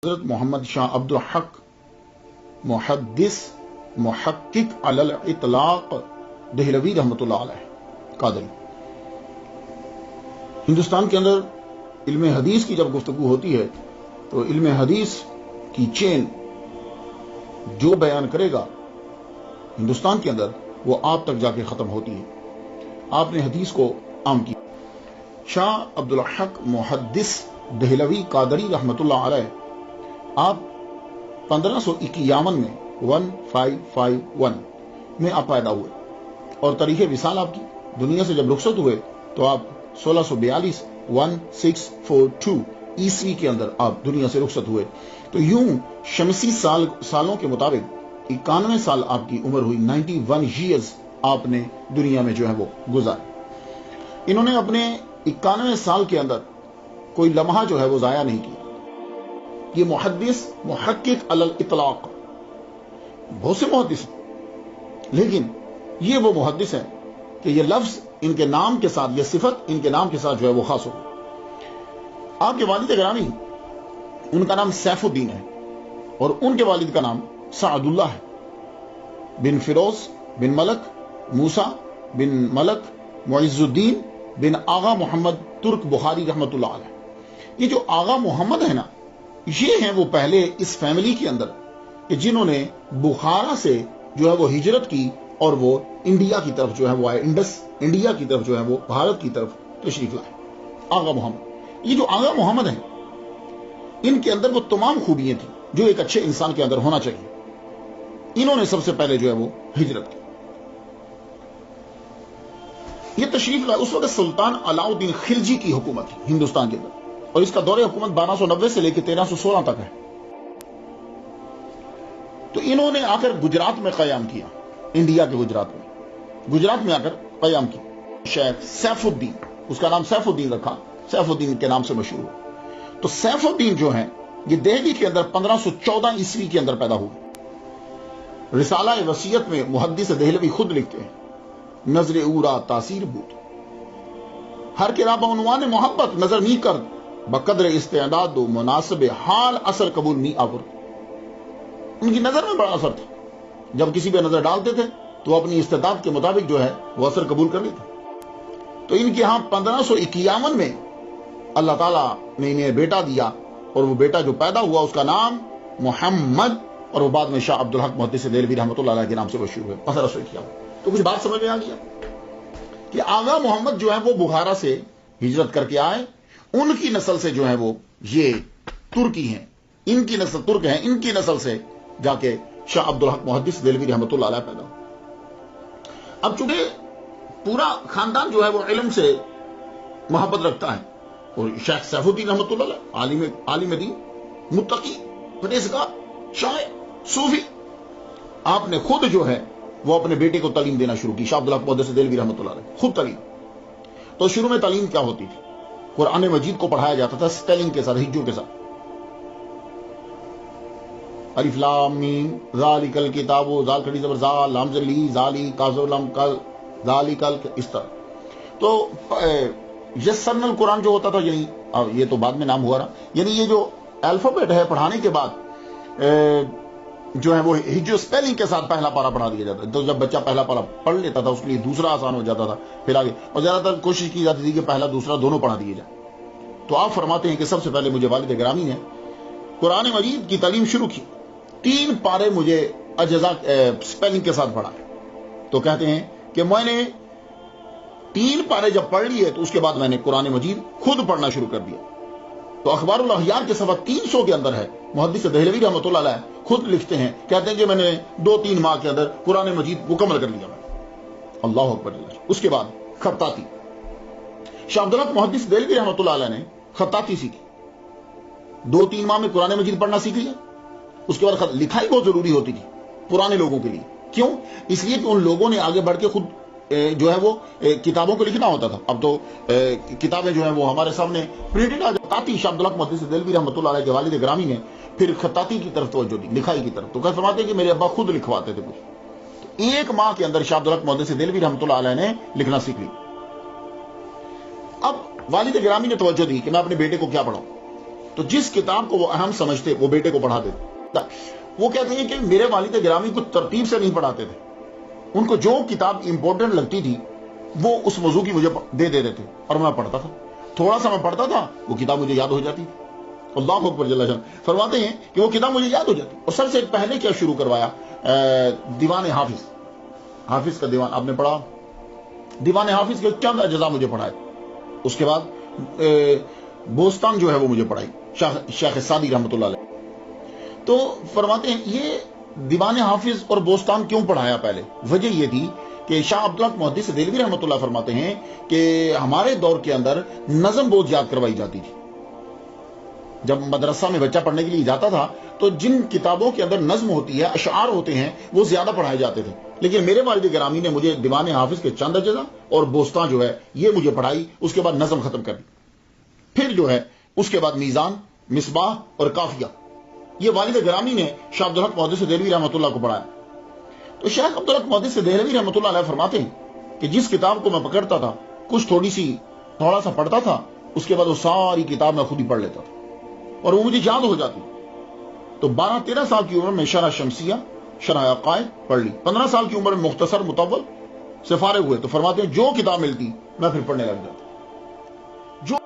حضرت محمد شاہ عبد الحق محدث محقق علی الاطلاق دہلوی رحمۃ اللہ علیہ قادری. ہندوستان کے اندر علم حدیث کی جب گفتگو ہوتی ہے تو علم حدیث کی چین جو بیان کرے گا ہندوستان کے اندر وہ آپ تک جا کے ختم ہوتی ہے. آپ نے حدیث کو عام کیا. شاہ عبد الحق محدث دہلوی قادری رحمۃ اللہ علیہ آپ 1551 میں 1551 میں آپ پیدا ہوئے اور تاریخ وصال آپ کی دنیا سے جب رخصت ہوئے تو آپ 1642 1642 عیسوی کے اندر آپ دنیا سے رخصت ہوئے. تو یوں شمسی سالوں کے مطابق 91 سال آپ کی عمر ہوئی. 91 ایئرز آپ نے دنیا میں جو ہے وہ گزارے. انہوں نے اپنے 91 سال کے اندر کوئی لمحہ جو ہے وہ ضائع نہیں کیا. یہ محدث محقق علی الاطلاق بہت سے محدث ہیں لیکن یہ وہ محدث ہیں کہ یہ لفظ ان کے نام کے ساتھ، یہ صفت ان کے نام کے ساتھ جو ہے وہ خاص ہو. آپ کے والد گرامی ان کا نام سیف الدین ہے اور ان کے والد کا نام سعد اللہ ہے بن فیروز بن ملک موسیٰ بن ملک معز الدین بن آغا محمد ترک بخاری رحمۃ اللہ علیہ. یہ جو آغا محمد ہے نا، یہ ہیں وہ پہلے اس فیملی کے اندر کہ جنہوں نے بخارا سے جو ہے وہ ہجرت کی اور وہ انڈیا کی طرف جو ہے وہ آئے، انڈس انڈیا کی طرف جو ہے وہ بھارت کی طرف تشریف لائے. آغا محمد، یہ جو آغا محمد ہیں ان کے اندر وہ تمام خوبیاں تھیں جو ایک اچھے انسان کے اندر ہونا چاہیے. انہوں نے سب سے پہلے جو ہے وہ ہجرت کی. یہ تشریف لائے. اس وقت سلطان علاؤ الدین خلجی کی حکومت تھی ہندوستان کے اندر اور اس کا دور حکومت 1290 سے لے کے 1316 تک ہے. تو انہوں نے آ کر گجرات میں قیام کیا، انڈیا کے گجرات میں آ کر قیام کیا. شیخ سیف الدین، اس کا نام سیف الدین رکھا، سیف الدین کے نام سے مشہور ہوا. تو سیف الدین جو ہیں یہ دہلی کے اندر 1514 عیسوی کے اندر پیدا ہوئے. رسالہ وصیت میں محدث دہلوی خود لکھتے ہیں، نظر اورا تاثیر بود ہر کے رابع عنوان محبت نظر نہیں کر بقدر استعداد و مناسب حال اثر قبول نہیں آور. ان کی نظر میں بڑا اثر تھا. جب کسی پہ نظر ڈالتے تھے تو اپنی استعداد کے مطابق جو ہے وہ اثر قبول کر لیتے. تو ان کے ہاں 1551 میں اللہ تعالیٰ نے انہیں بیٹا دیا اور وہ بیٹا جو پیدا ہوا اس کا نام محمد اور وہ بعد میں شاہ عبد الحق محدث دہلوی رحمۃ اللہ علیہ کے نام سے مشہور ہوئے. پتہ رسول کیا. تو کچھ بات سمجھ میں آ گیا کہ آغا محمد جو ہے وہ بخارا سے ہجرت کر کے آئے. ان کی نسل سے جو ہے وہ یہ ترکی ہیں، ان کی نسل ترک ہیں، ان کی نسل سے جا کے شاہ عبد الحق محدث دہلوی رحمۃ اللہ علیہ پیدا ہو. اب چونکہ پورا خاندان جو ہے وہ علم سے محبت رکھتا ہے اور شیخ سیف الدین رحمۃ اللہ علیہ عالم دین، متقی، پرہیزگار، شاعر، صوفی، آپ نے خود جو ہے وہ اپنے بیٹے کو تعلیم دینا شروع کی. شاہ عبد الحق محدث دہلوی رحمۃ اللہ علیہ خود تعلیم. تو شروع میں تعلیم کیا ہوتی تھی؟ قرآن مجید کو پڑھایا جاتا تھا سپیلنگ کے ساتھ، ہجوں کے ساتھ. الف لام میم ذالک الکتاب، ذال کھڑی زبر ذال، لام زبر لی، ذالی کاف لام کل، ذالک اس طرح. تو یسرن القرآن جو ہوتا تھا، یعنی یہ تو بعد میں نام ہوا رہا، یعنی یہ جو الفابیٹ ہے پڑھانے کے بعد جو ہے وہ ہجو سپیلنگ کے ساتھ پہلا پارا پڑھا دیا جاتا ہے. تو جب بچہ پہلا پارا پڑھ لیتا تھا اس کے لیے دوسرا آسان ہو جاتا تھا پھر آگے، اور زیادہ تر کوشش کی جاتی تھی کہ پہلا دوسرا دونوں پڑھا دیے جائیں. تو آپ فرماتے ہیں کہ سب سے پہلے مجھے والد گرامی نے قرآن مجید کی تعلیم شروع کی. 3 پارے مجھے اجزا سپیلنگ کے ساتھ پڑھا. تو کہتے ہیں کہ میں نے 3 پارے جب پڑھ لیے تو اس کے بعد میں نے قرآن مجید خود پڑھنا شروع کر دیا. تو اخبار الاحیار کے صفحہ 300 کے اندر ہے، محدث دہلوی رحمۃ اللہ علیہ خود لکھتے ہیں، کہتے ہیں کہ میں نے 2-3 ماہ کے اندر قرآن مجید مکمل کر لیا. اللہ اکبر. اس کے بعد خطاطی، شاہ عبد الحق محدث دہلوی رحمۃ اللہ علیہ نے خطاطی سیکھی. 2-3 ماہ میں قرآن مجید پڑھنا سیکھ لیا. اس کے بعد لکھائی بہت ضروری ہوتی تھی پرانے لوگوں کے لیے. کیوں؟ اس لیے کہ ان لوگوں نے آگے بڑھ کے خود جو ہے وہ کتابوں کو لکھنا ہوتا تھا. اب تو کتابیں جو ہیں وہ ہمارے سامنے پرنٹڈ آ جاتی. شاہ عبد الحق محدث دہلوی رحمۃ اللہ علیہ کے والد گرامی نے پھر خطاطی کی طرف توجہ دی، لکھائی کی طرف. تو کہتے فرماتے ہیں کہ میرے ابا خود لکھواتے تھے کچھ. تو 1 ماہ کے اندر شاہ عبد الحق محدث دہلوی رحمۃ اللہ علیہ نے لکھنا سیکھ لی. اب والد گرامی نے توجہ دی کہ میں اپنے بیٹے کو کیا پڑھاؤں. تو جس کتاب کو وہ اہم سمجھتے وہ بیٹے کو پڑھا دیتے. وہ کہتے ہیں کہ میرے والد گرامی کو ترتیب سے نہیں پڑھاتے تھے, ان کو جو کتاب امپورٹنٹ لگتی تھی وہ اس موضوع کی مجھے دے دیتے تھے اور میں پڑھتا تھا. تھوڑا سا میں پڑھتا تھا, وہ کتاب مجھے یاد ہو جاتی تھی. اللہ اکبر جل شان. فرماتے ہیں کہ وہ کتاب مجھے یاد ہو جاتی. اور سب سے پہلے کیا شروع کروایا, دیوان حافظ. حافظ کا دیوان آپ نے پڑھا, دیوان حافظ کے چند اجزاء مجھے پڑھائے. اس کے بعد بوستان جو ہے وہ مجھے پڑھائی, شیخ سعدی رحمۃ اللہ علیہ. تو فرماتے ہیں یہ دیوان حافظ اور بوستان کیوں پڑھایا پہلے؟ وجہ یہ تھی کہ شاہ عبدالحق محدث دہلوی رحمۃ اللہ فرماتے ہیں کہ ہمارے دور کے اندر نظم بہت یاد کروائی جاتی تھی. جب مدرسہ میں بچہ پڑھنے کے لیے جاتا تھا تو جن کتابوں کے اندر نظم ہوتی ہے, اشعار ہوتے ہیں, وہ زیادہ پڑھائے جاتے تھے. لیکن میرے والد گرامی نے مجھے دیوان حافظ کے چند اجزاء اور بوستان جو ہے یہ مجھے پڑھائی. اس کے بعد نظم ختم کر دی. پھر جو ہے اس کے بعد میزان, مصباح اور کافیہ, یہ والد گرامی نے شاہ عبدالحق محدث دہلوی رحمۃ اللہ کو پڑھایا. تو شیخ عبدالحق محدث دہلوی رحمۃ اللہ علیہ فرماتے ہیں کہ جس کتاب کو میں پکڑتا تھا کچھ تھوڑا سا پڑھتا تھا, اس کے بعد وہ ساری کتاب میں خود ہی پڑھ لیتا تھا اور وہ مجھے یاد ہو جاتی. تو 12-13 سال کی عمر میں شرح شمسیہ, شرح عقائد پڑھ لی. 15 سال کی عمر میں مختصر مطول سے فارغ ہوئے. تو فرماتے ہیں جو کتاب ملتی میں پھر پڑھنے لگ جاتا. جو